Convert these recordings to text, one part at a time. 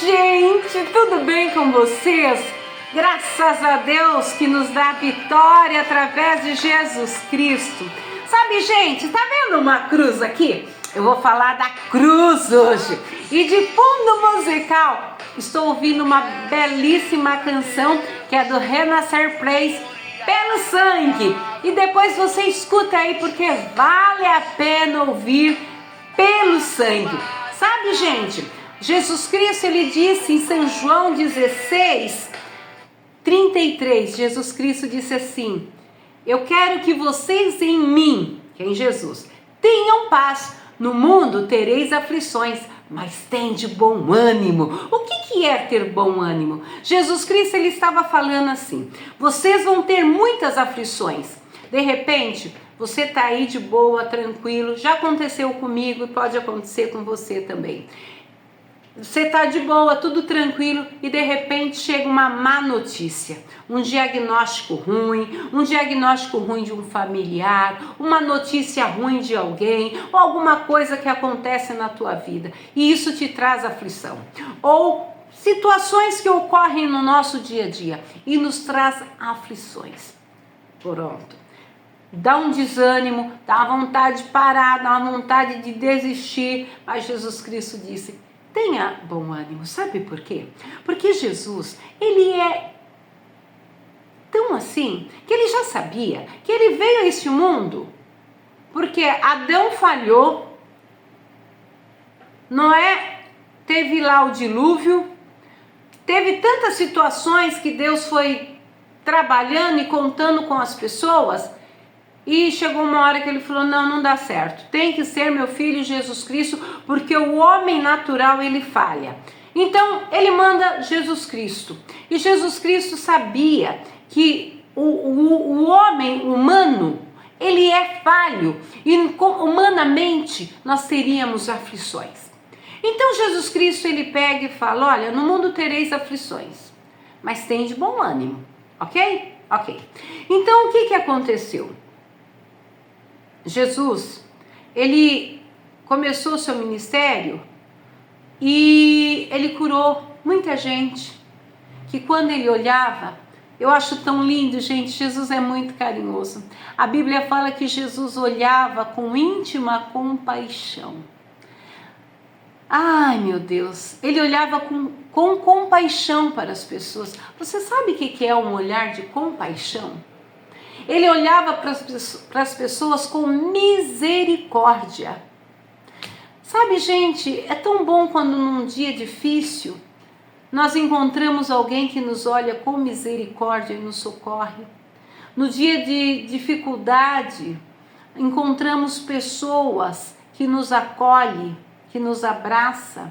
gente, tudo bem com vocês? Graças a Deus que nos dá vitória através de Jesus Cristo. Sabe, gente, tá vendo uma cruz aqui? Eu vou falar da cruz hoje. E de fundo musical, estou ouvindo uma belíssima canção que é do Renascer Praise, Pelo Sangue. E depois você escuta aí, porque vale a pena ouvir Pelo Sangue. Sabe, gente, Jesus Cristo, ele disse em São João 16:33, Jesus Cristo disse assim: eu quero que vocês em mim, que é em Jesus, tenham paz. No mundo tereis aflições, mas tem de bom ânimo. O que é ter bom ânimo? Jesus Cristo, ele estava falando assim: vocês vão ter muitas aflições. De repente, você está aí de boa, tranquilo. Já aconteceu comigo e pode acontecer com você também. Você está de boa, tudo tranquilo, e de repente chega uma má notícia, um diagnóstico ruim de um familiar, uma notícia ruim de alguém, ou alguma coisa que acontece na tua vida, e isso te traz aflição. Ou situações que ocorrem no nosso dia a dia e nos traz aflições. Pronto. Dá um desânimo, dá vontade de parar, dá vontade de desistir, mas Jesus Cristo disse: tenha bom ânimo. Sabe por quê? Porque Jesus, ele é tão assim, que ele já sabia que ele veio a este mundo, porque Adão falhou, Noé teve lá o dilúvio, teve tantas situações que Deus foi trabalhando e contando com as pessoas, e chegou uma hora que ele falou: não dá certo, tem que ser meu filho Jesus Cristo, porque o homem natural ele falha. Então ele manda Jesus Cristo, e Jesus Cristo sabia que o homem humano, ele é falho, e humanamente nós teríamos aflições. Então Jesus Cristo, ele pega e fala: olha, no mundo tereis aflições, mas tem de bom ânimo, ok? Ok. Então o que aconteceu? Jesus, ele começou o seu ministério e ele curou muita gente, que quando ele olhava, eu acho tão lindo, gente, Jesus é muito carinhoso. A Bíblia fala que Jesus olhava com íntima compaixão. Ai, meu Deus, ele olhava com compaixão para as pessoas. Você sabe o que é um olhar de compaixão? Ele olhava para as pessoas com misericórdia. Sabe, gente, é tão bom quando num dia difícil nós encontramos alguém que nos olha com misericórdia e nos socorre. No dia de dificuldade, encontramos pessoas que nos acolhem, que nos abraçam.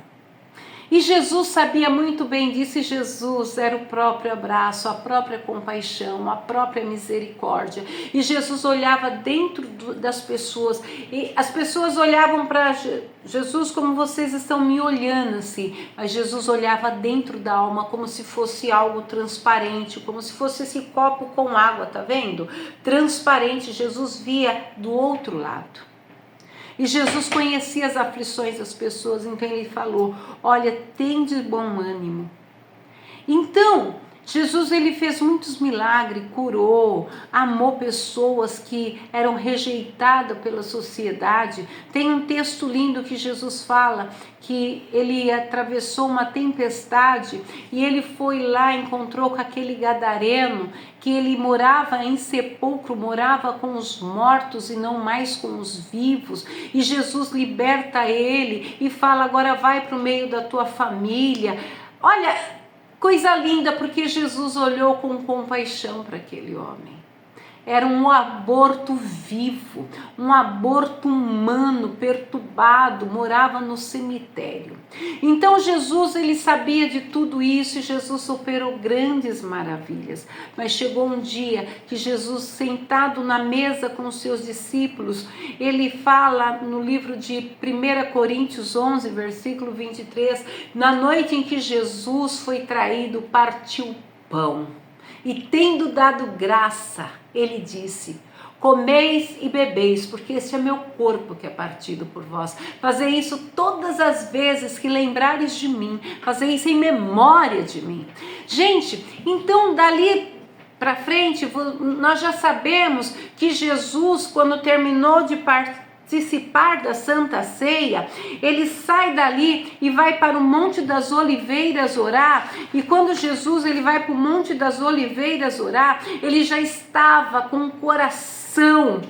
E Jesus sabia muito bem disso, e Jesus era o próprio abraço, a própria compaixão, a própria misericórdia. E Jesus olhava dentro das pessoas, e as pessoas olhavam para Jesus como vocês estão me olhando assim, mas Jesus olhava dentro da alma como se fosse algo transparente, como se fosse esse copo com água, tá vendo? Transparente, Jesus via do outro lado. E Jesus conhecia as aflições das pessoas, então ele falou: olha, tem de bom ânimo. Então, Jesus, ele fez muitos milagres, curou, amou pessoas que eram rejeitadas pela sociedade. Tem um texto lindo que Jesus fala que ele atravessou uma tempestade e ele foi lá, encontrou com aquele gadareno, que ele morava em sepulcro, morava com os mortos e não mais com os vivos. E Jesus liberta ele e fala: agora vai para o meio da tua família. Olha, coisa linda, porque Jesus olhou com compaixão para aquele homem. Era um aborto vivo, um aborto humano, perturbado, morava no cemitério. Então Jesus, ele sabia de tudo isso, e Jesus operou grandes maravilhas. Mas chegou um dia que Jesus, sentado na mesa com os seus discípulos, ele fala no livro de 1 Coríntios 11, versículo 23, na noite em que Jesus foi traído, partiu o pão. E tendo dado graça, ele disse: comeis e bebeis, porque este é meu corpo que é partido por vós. Fazei isso todas as vezes que lembrares de mim, fazei isso em memória de mim. Gente, então dali para frente, nós já sabemos que Jesus, quando terminou de participar da Santa Ceia, ele sai dali e vai para o Monte das Oliveiras orar. E quando Jesus ele vai para o Monte das Oliveiras orar, ele já estava com o coração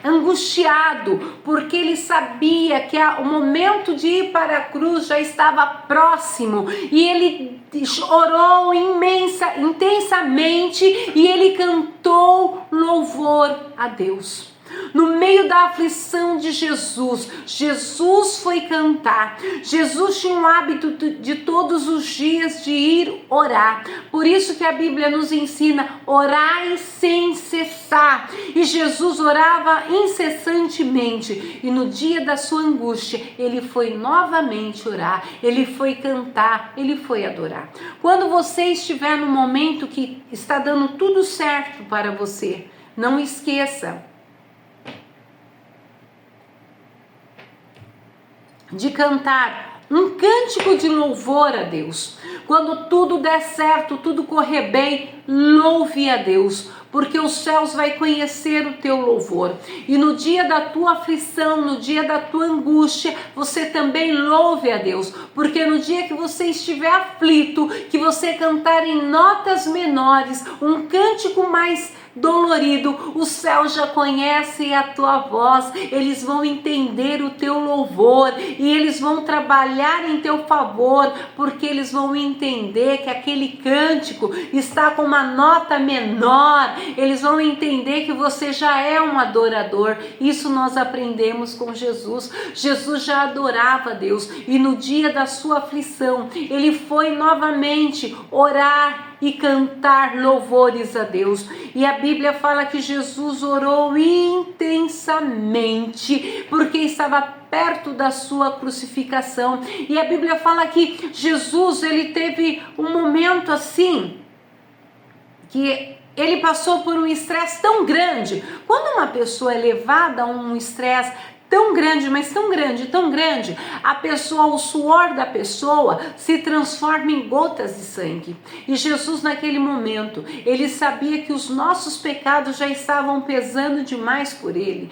angustiado, porque ele sabia que o momento de ir para a cruz já estava próximo, e ele orou intensamente e ele cantou louvor a Deus. No meio da aflição de Jesus, Jesus foi cantar. Jesus tinha um hábito de todos os dias de ir orar. Por isso que a Bíblia nos ensina: orai sem cessar. E Jesus orava incessantemente. E no dia da sua angústia, ele foi novamente orar. Ele foi cantar, ele foi adorar. Quando você estiver no momento que está dando tudo certo para você, não esqueça de cantar um cântico de louvor a Deus. Quando tudo der certo, tudo correr bem, louve a Deus, porque os céus vai conhecer o teu louvor. E no dia da tua aflição, no dia da tua angústia, você também louve a Deus, porque no dia que você estiver aflito, que você cantar em notas menores, um cântico mais dolorido, o céu já conhece a tua voz, eles vão entender o teu louvor e eles vão trabalhar em teu favor, porque eles vão entender que aquele cântico está com uma nota menor, eles vão entender que você já é um adorador. Isso nós aprendemos com Jesus. Jesus já adorava a Deus e no dia da sua aflição, ele foi novamente orar e cantar louvores a Deus. E a Bíblia fala que Jesus orou intensamente, porque estava perto da sua crucificação. E a Bíblia fala que Jesus, ele teve um momento assim, que ele passou por um estresse tão grande. Quando uma pessoa é levada a um estresse tão grande, mas tão grande, a pessoa, o suor da pessoa se transforma em gotas de sangue. E Jesus naquele momento, ele sabia que os nossos pecados já estavam pesando demais por ele,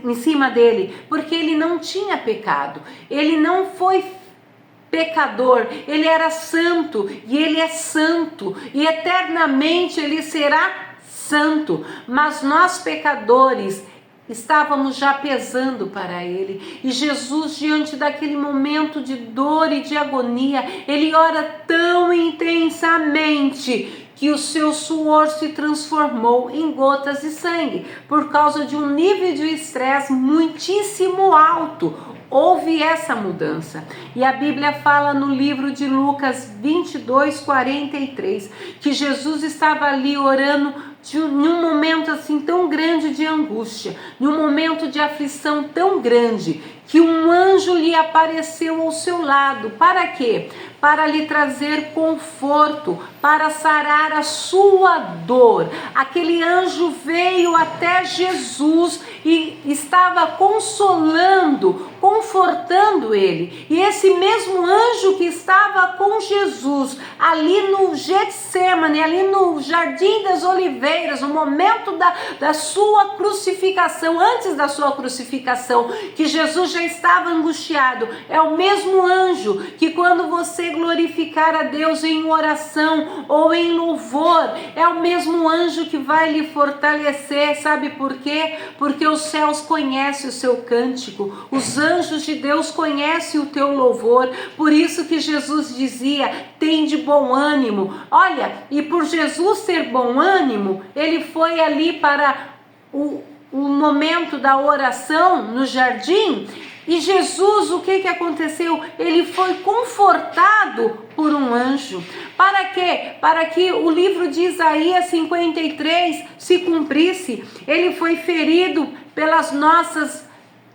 em cima dele, porque ele não tinha pecado, ele não foi pecador, ele era santo e ele é santo e eternamente ele será santo, mas nós pecadores estávamos já pesando para ele. E Jesus, diante daquele momento de dor e de agonia, ele ora tão intensamente que o seu suor se transformou em gotas de sangue, por causa de um nível de estresse muitíssimo alto. Houve essa mudança. E a Bíblia fala no livro de Lucas 22:43, que Jesus estava ali orando num momento assim tão grande de angústia, num momento de aflição tão grande, que um anjo lhe apareceu ao seu lado. Para quê? Para lhe trazer conforto, para sarar a sua dor. Aquele anjo veio até Jesus e estava consolando, confortando ele. E esse mesmo anjo que estava com Jesus ali no Getsemane, ali no Jardim das Oliveiras, no momento da sua crucificação, antes da sua crucificação, que Jesus já estava angustiado, é o mesmo anjo que, quando você glorificar a Deus em oração ou em louvor, é o mesmo anjo que vai lhe fortalecer. Sabe por quê? Porque os céus conhecem o seu cântico, os anjos de Deus conhecem o teu louvor. Por isso que Jesus dizia: tem de bom ânimo. Olha, e por Jesus ter bom ânimo, ele foi ali para o momento da oração no jardim. E Jesus, o que aconteceu? Ele foi confortado por um anjo. Para quê? Para que o livro de Isaías 53 se cumprisse. Ele foi ferido pelas nossas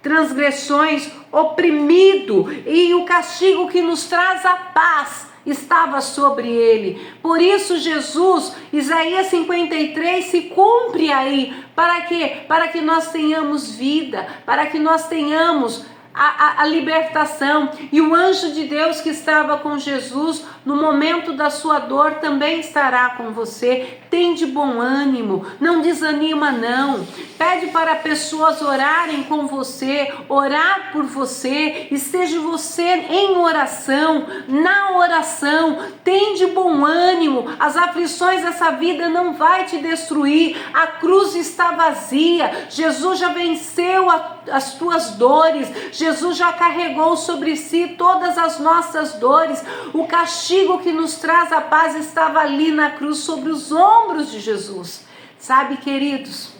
transgressões, oprimido, e o castigo que nos traz a paz estava sobre ele. Por isso Jesus, Isaías 53 se cumpre aí. Para quê? Para que nós tenhamos vida, para que nós tenhamos a libertação. E o anjo de Deus que estava com Jesus no momento da sua dor também estará com você. Tem de bom ânimo, não desanima não. Pede para pessoas orarem com você, orar por você. Esteja você em oração, na oração. Tem de bom ânimo. As aflições dessa vida não vai te destruir. A cruz está vazia. Jesus já venceu as tuas dores. Jesus já carregou sobre si todas as nossas dores. O castigo que nos traz a paz estava ali na cruz, sobre os ombros de Jesus. Sabe, queridos?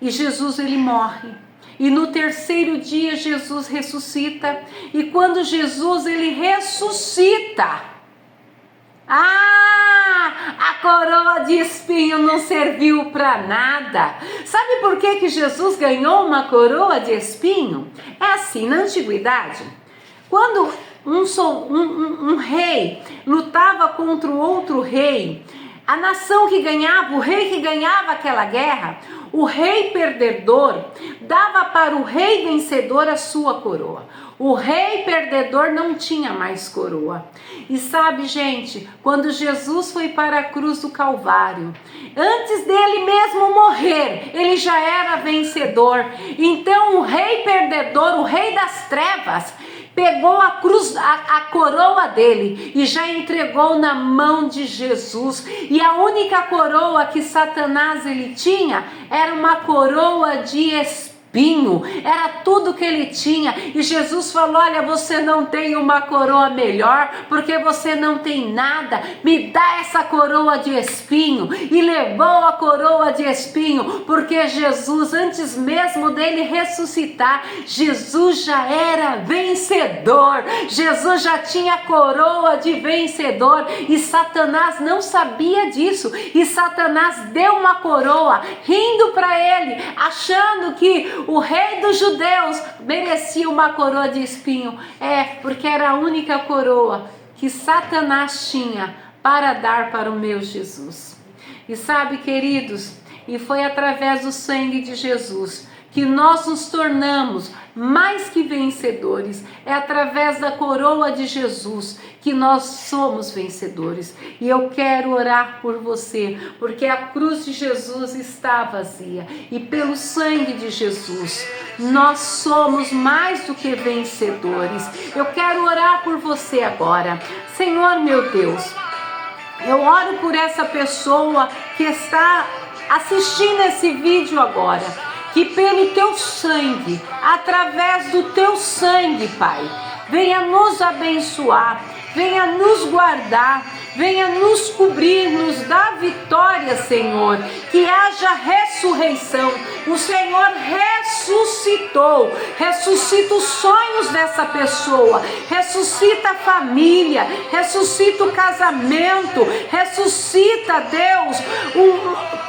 E Jesus, ele morre. E no terceiro dia Jesus ressuscita. E quando Jesus, ele ressuscita, a coroa de espinho não serviu para nada. Sabe por que Jesus ganhou uma coroa de espinho? É assim, na antiguidade, quando um rei lutava contra o outro rei, a nação que ganhava, o rei que ganhava aquela guerra, o rei perdedor dava para o rei vencedor a sua coroa. O rei perdedor não tinha mais coroa. E sabe, gente, quando Jesus foi para a cruz do Calvário, antes dele mesmo morrer, ele já era vencedor. Então o rei perdedor, o rei das trevas, pegou a cruz, a coroa dele e já entregou na mão de Jesus. E a única coroa que Satanás ele tinha era uma coroa de espinho. Era tudo que ele tinha. E Jesus falou: olha, você não tem uma coroa melhor, porque você não tem nada. Me dá essa coroa de espinho. E levou a coroa de espinho, porque Jesus, antes mesmo dele ressuscitar, Jesus já era vencedor. Jesus já tinha coroa de vencedor. E Satanás não sabia disso. E Satanás deu uma coroa, rindo para ele, achando que o rei dos judeus merecia uma coroa de espinho. Porque era a única coroa que Satanás tinha para dar para o meu Jesus. E sabe, queridos, e foi através do sangue de Jesus que nós nos tornamos mais que vencedores. É através da coroa de Jesus que nós somos vencedores. E eu quero orar por você, porque a cruz de Jesus está vazia. E pelo sangue de Jesus, nós somos mais do que vencedores. Eu quero orar por você agora. Senhor meu Deus, eu oro por essa pessoa que está assistindo esse vídeo agora. Que pelo teu sangue, através do teu sangue, Pai, venha nos abençoar, venha nos guardar, venha nos cobrir, nos dar vitória, Senhor. Que haja ressurreição. O Senhor ressuscitou. Ressuscita os sonhos dessa pessoa. Ressuscita a família. Ressuscita o casamento. Ressuscita, Deus,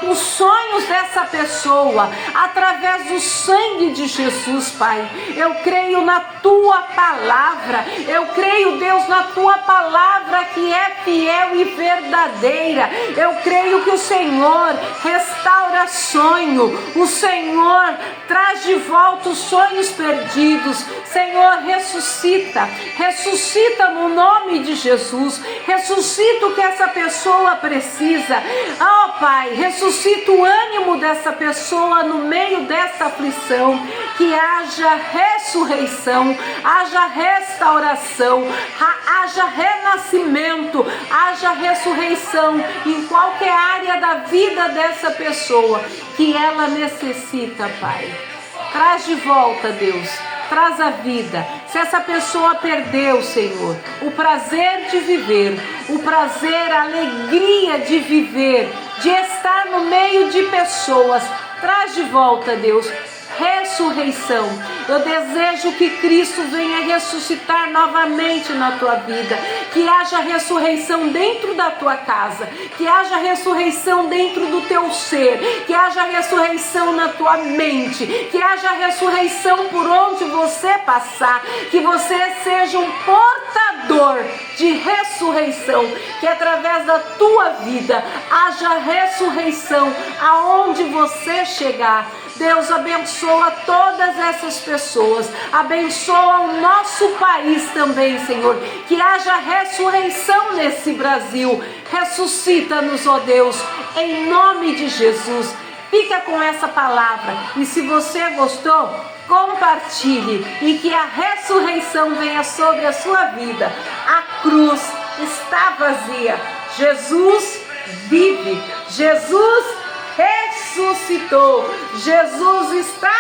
os sonhos dessa pessoa. Através do sangue de Jesus, Pai. Eu creio na Tua palavra. Eu creio, Deus, na Tua palavra que é fiel e verdadeira. Eu creio que o Senhor restaura sonho. O Senhor traz de volta os sonhos perdidos. Senhor, ressuscita. Ressuscita no nome de Jesus. Ressuscita o que essa pessoa precisa. Pai, ressuscita o ânimo dessa pessoa no meio dessa aflição. Que haja ressurreição, haja restauração, haja renascimento, haja ressurreição em qualquer área da vida dessa pessoa que ela necessita, Pai. Traz de volta, Deus, traz a vida. Se essa pessoa perdeu, Senhor, o prazer de viver, o prazer, a alegria de viver, de estar no meio de pessoas, traz de volta, Deus. ressurreição. Eu desejo que Cristo venha ressuscitar novamente na tua vida, que haja ressurreição dentro da tua casa, que haja ressurreição dentro do teu ser, que haja ressurreição na tua mente, que haja ressurreição por onde você passar, que você seja um portador de ressurreição, que através da tua vida haja ressurreição aonde você chegar. Deus abençoa todas essas pessoas, abençoa o nosso país também, Senhor, que haja ressurreição nesse Brasil. Ressuscita-nos, ó Deus, em nome de Jesus. Fica com essa palavra e se você gostou, compartilhe e que a ressurreição venha sobre a sua vida. A cruz está vazia, Jesus vive, Jesus ressuscitou, Jesus está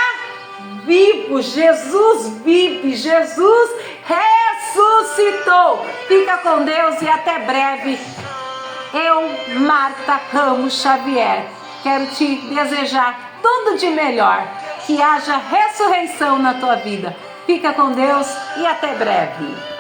vivo, Jesus vive, Jesus ressuscitou. Fica com Deus e até breve. Eu, Marta Ramos Xavier, quero te desejar tudo de melhor, que haja ressurreição na tua vida. Fica com Deus e até breve.